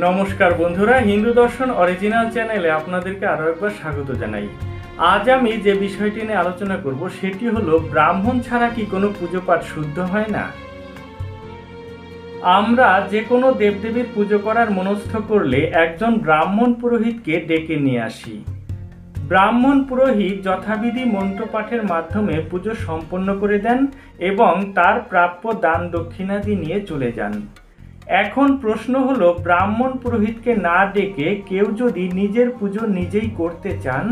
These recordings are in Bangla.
নমস্কার বন্ধুরা, হিন্দু দর্শন অরিজিনাল চ্যানেলে আপনাদেরকে আরও একবার স্বাগত জানাই। আজ আমি যে বিষয়টি নিয়ে আলোচনা করব সেটি হলো ব্রাহ্মণ ছাড়া কি কোনো পুজো পাঠ শুদ্ধ হয় না। আমরা যে কোনো দেবদেবীর পুজো করার মনস্থ করলে একজন ব্রাহ্মণ পুরোহিতকে ডেকে নিয়ে আসি। ব্রাহ্মণ পুরোহিত যথাবিধি মন্ত্রপাঠের মাধ্যমে পুজো সম্পন্ন করে দেন এবং তার প্রাপ্য দান দক্ষিণাদি নিয়ে চলে যান। এখন প্রশ্ন হলো, ব্রাহ্মণ পুরোহিতকে না ডেকে কেউ যদি নিজের পুজো নিজেই করতে চান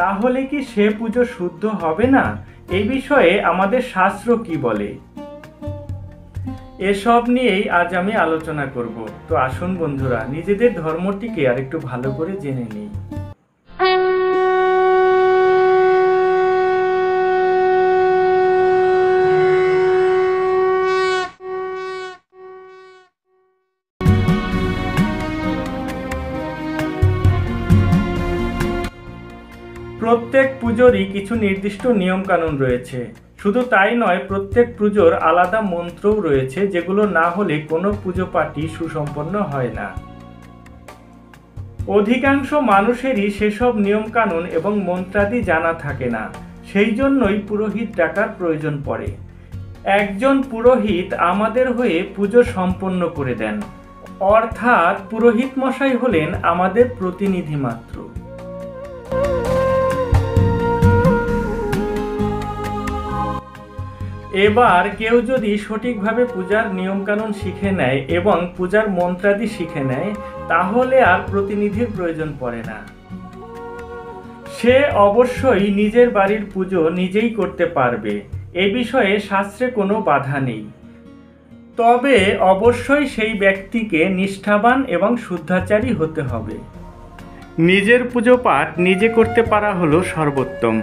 তাহলে কি সে পুজো শুদ্ধ হবে না? এই বিষয়ে আমাদের শাস্ত্র কি বলে, এসব নিয়েই আজ আমি আলোচনা করব। তো আসুন বন্ধুরা, নিজেদের ধর্মটিকে আর একটু ভালো করে জেনে নিই। প্রত্যেক পুজোরই কিছু নির্দিষ্ট নিয়মকানুন রয়েছে। শুধু তাই নয়, প্রত্যেক পুজোর আলাদা মন্ত্রও রয়েছে, যেগুলো না হলে কোনো পুজো পাঠই সুসম্পন্ন হয় না। অধিকাংশ মানুষেরই সেসব নিয়মকানুন এবং মন্ত্রাদি জানা থাকে না, সেই জন্যই পুরোহিত ডাকার প্রয়োজন পড়ে। একজন পুরোহিত আমাদের হয়ে পুজো সম্পন্ন করে দেন, অর্থাৎ পুরোহিত মশাই হলেন আমাদের প্রতিনিধি মাত্র। এবার কেউ যদি সঠিকভাবে পূজার নিয়মকানুন শিখে নেয় এবং পূজার মন্ত্রাদি শিখে নেয় তাহলে আর প্রতিনিধির প্রয়োজন পড়ে না। সে অবশ্যই নিজের বাড়ির পুজো নিজেই করতে পারবে, এ বিষয়ে শাস্ত্রে কোনো বাধা নেই। তবে অবশ্যই সেই ব্যক্তিকে নিষ্ঠাবান এবং শুদ্ধাচারী হতে হবে। নিজের পুজো পাঠ নিজে করতে পারা হলো সর্বোত্তম,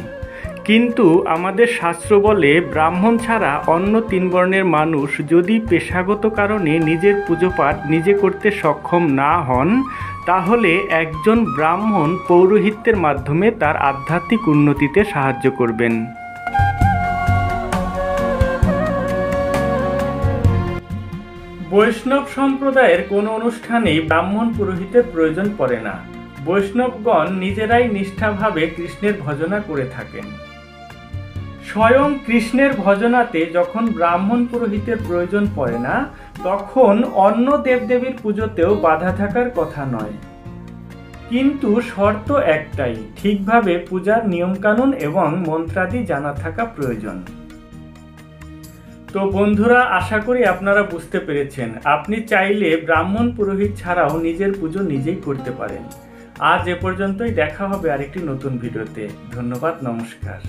কিন্তু আমাদের শাস্ত্র বলে ব্রাহ্মণ ছাড়া অন্য তিন বর্ণের মানুষ যদি পেশাগত কারণে নিজের পুজো পাঠ নিজে করতে সক্ষম না হন তাহলে একজন ব্রাহ্মণ পৌরোহিত্যের মাধ্যমে তার আধ্যাত্মিক উন্নতিতে সাহায্য করবেন। বৈষ্ণব সম্প্রদায়ের কোনো অনুষ্ঠানেই ব্রাহ্মণ পুরোহিতের প্রয়োজন পড়ে না। বৈষ্ণবগণ নিজেরাই নিষ্ঠাভাবে কৃষ্ণের ভজনা করে থাকেন। স্বয়ং কৃষ্ণের ভজনাতে যখন ব্রাহ্মণ পুরোহিতের প্রয়োজন পড়ে না, তখন অন্য দেবদেবীর পুজোতেও বাধা থাকার কথা নয়। কিন্তু শর্ত একটাই, ঠিকভাবে পূজার নিয়মকানুন এবং মন্ত্রাদি জানা থাকা প্রয়োজন। তো বন্ধুরা, আশা করি আপনারা বুঝতে পেরেছেন। আপনি চাইলে ব্রাহ্মণ পুরোহিত ছাড়াও নিজের পুজো নিজেই করতে পারেন। আজ এ পর্যন্তই, দেখা হবে আরেকটি নতুন ভিডিওতে। ধন্যবাদ, নমস্কার।